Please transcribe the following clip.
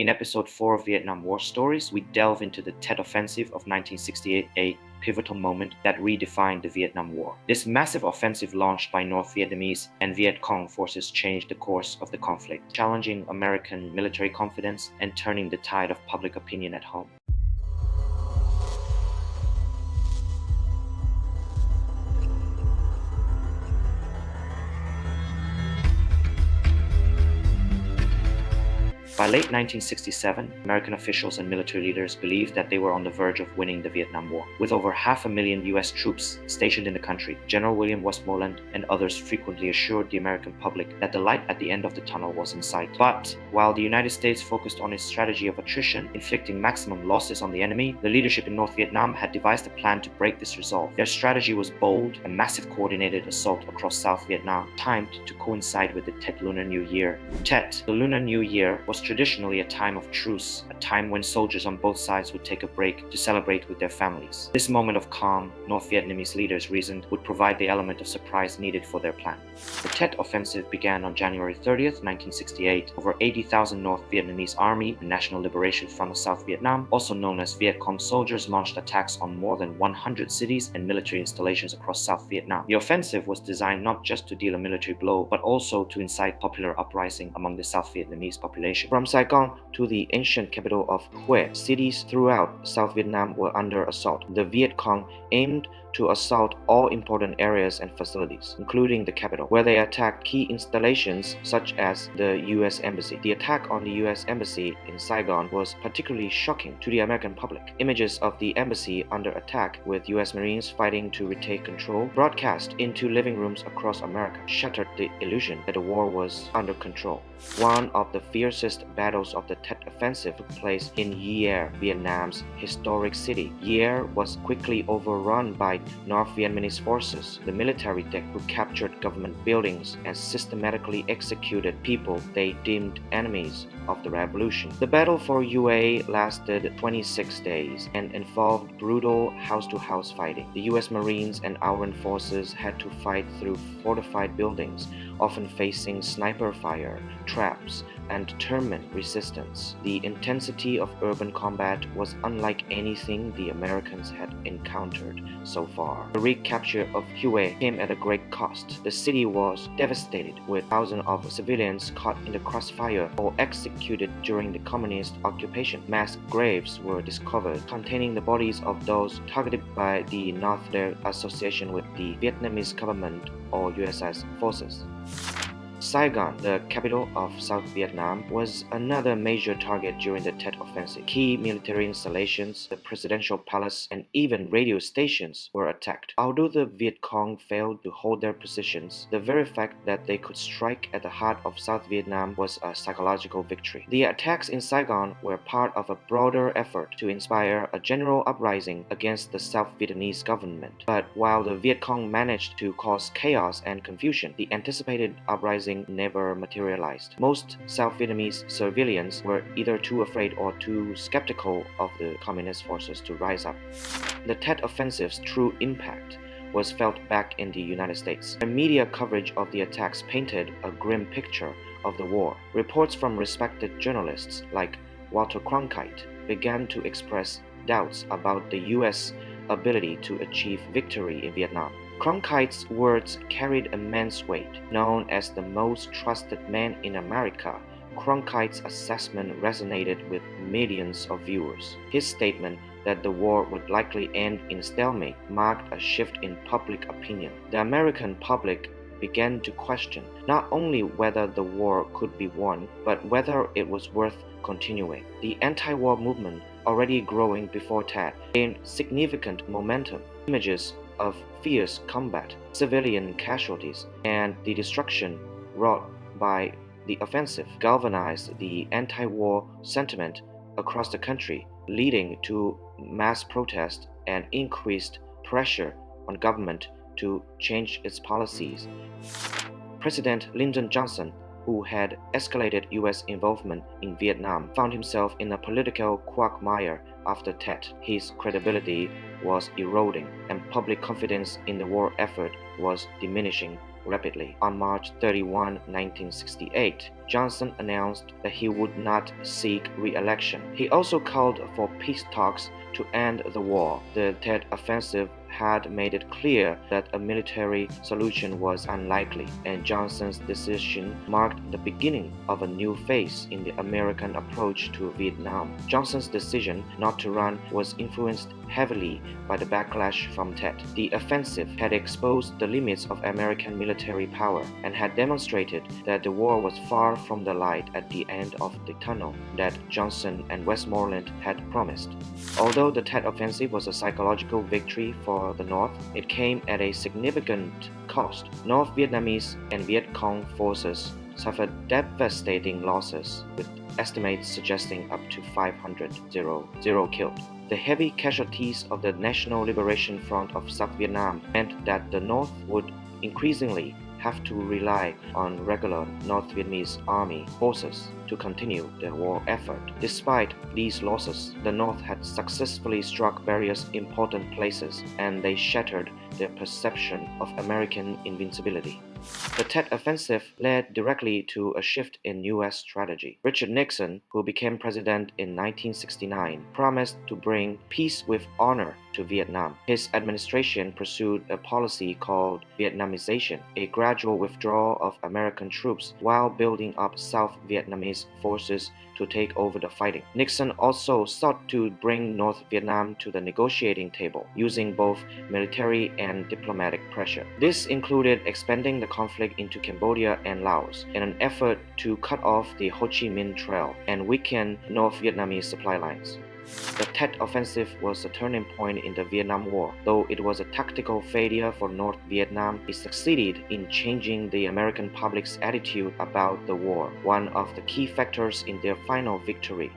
In episode 4 of Vietnam War Stories, we delve into the Tet Offensive of 1968, a pivotal moment that redefined the Vietnam War. This massive offensive launched by North Vietnamese and Viet Cong forces changed the course of the conflict, challenging American military confidence and turning the tide of public opinion at home. By late 1967, American officials and military leaders believed that they were on the verge of winning the Vietnam War. With over 500,000 US troops stationed in the country, General William Westmoreland and others frequently assured the American public that the light at the end of the tunnel was in sight. But while the United States focused on its strategy of attrition, inflicting maximum losses on the enemy, the leadership in North Vietnam had devised a plan to break this resolve. Their strategy was bold, a massive coordinated assault across South Vietnam, timed to coincide with the Tet Lunar New Year. Tet, the Lunar New Year, was traditionally a time of truce, a time when soldiers on both sides would take a break to celebrate with their families. This moment of calm, North Vietnamese leaders reasoned, would provide the element of surprise needed for their plan. The Tet Offensive began on January 30th, 1968. Over 80,000 North Vietnamese Army and National Liberation Front of South Vietnam, also known as Viet Cong soldiers, launched attacks on more than 100 cities and military installations across South Vietnam. The offensive was designed not just to deal a military blow, but also to incite popular uprising among the South Vietnamese population. From Saigon to the ancient capital of Hue, cities throughout South Vietnam were under assault. The Viet Cong aimed to assault all important areas and facilities, including the capital, where they attacked key installations such as the U.S. Embassy. The attack on the U.S. Embassy in Saigon was particularly shocking to the American public. Images of the embassy under attack, with U.S. Marines fighting to retake control, broadcast into living rooms across America, shattered the illusion that the war was under control. One of the fiercest battles of the Tet Offensive took place in Viet, Vietnam's historic city. Viet was quickly overrun by North Vietnamese forces, the military who captured government buildings and systematically executed people they deemed enemies of the revolution. The battle for Hue lasted 26 days and involved brutal house-to-house fighting. The U.S. Marines and armed forces had to fight through fortified buildings, often facing sniper fire, traps, and determined resistance. The intensity of urban combat was unlike anything the Americans had encountered so far. The recapture of Hue came at a great cost. The city was devastated, with thousands of civilians caught in the crossfire or executed during the communist occupation. Mass graves were discovered containing the bodies of those targeted by the North their association with the Vietnamese government or USS forces. Saigon, the capital of South Vietnam, was another major target during the Tet Offensive. Key military installations, the presidential palace, and even radio stations were attacked. Although the Viet Cong failed to hold their positions, the very fact that they could strike at the heart of South Vietnam was a psychological victory. The attacks in Saigon were part of a broader effort to inspire a general uprising against the South Vietnamese government. But while the Viet Cong managed to cause chaos and confusion, the anticipated uprising never materialized. Most South Vietnamese civilians were either too afraid or too skeptical of the communist forces to rise up. The Tet Offensive's true impact was felt back in the United States. The media coverage of the attacks painted a grim picture of the war. Reports from respected journalists like Walter Cronkite began to express doubts about the U.S. ability to achieve victory in Vietnam. Cronkite's words carried immense weight. Known as the most trusted man in America, Cronkite's assessment resonated with millions of viewers. His statement that the war would likely end in stalemate marked a shift in public opinion. The American public began to question not only whether the war could be won, but whether it was worth continuing. The anti-war movement, already growing before Tet, gained significant momentum. Images of fierce combat, civilian casualties, and the destruction wrought by the offensive galvanized the anti-war sentiment across the country, leading to mass protest and increased pressure on government to change its policies. President Lyndon Johnson, who had escalated U.S. involvement in Vietnam, found himself in a political quagmire after Tet. His credibility was eroding, and public confidence in the war effort was diminishing rapidly. On March 31, 1968, Johnson announced that he would not seek re-election. He also called for peace talks to end the war. The Tet Offensive had made it clear that a military solution was unlikely, and Johnson's decision marked the beginning of a new phase in the American approach to Vietnam. Johnson's decision not to run was influenced heavily by the backlash from Tet. The offensive had exposed the limits of American military power and had demonstrated that the war was far from the light at the end of the tunnel that Johnson and Westmoreland had promised. Although the Tet Offensive was a psychological victory for the North, it came at a significant cost. North Vietnamese and Viet Cong forces suffered devastating losses, with estimates suggesting up to 500 killed. The heavy casualties of the National Liberation Front of South Vietnam meant that the North would increasingly have to rely on regular North Vietnamese army forces to continue their war effort. Despite these losses, the North had successfully struck various important places, and they shattered their perception of American invincibility. The Tet Offensive led directly to a shift in U.S. strategy. Richard Nixon, who became president in 1969, promised to bring peace with honor to Vietnam. His administration pursued a policy called Vietnamization, a gradual withdrawal of American troops while building up South Vietnamese forces to take over the fighting. Nixon also sought to bring North Vietnam to the negotiating table, using both military and diplomatic pressure. This included expanding the conflict into Cambodia and Laos in an effort to cut off the Ho Chi Minh Trail and weaken North Vietnamese supply lines. The Tet Offensive was a turning point in the Vietnam War. Though it was a tactical failure for North Vietnam, it succeeded in changing the American public's attitude about the war, one of the key factors in their final victory.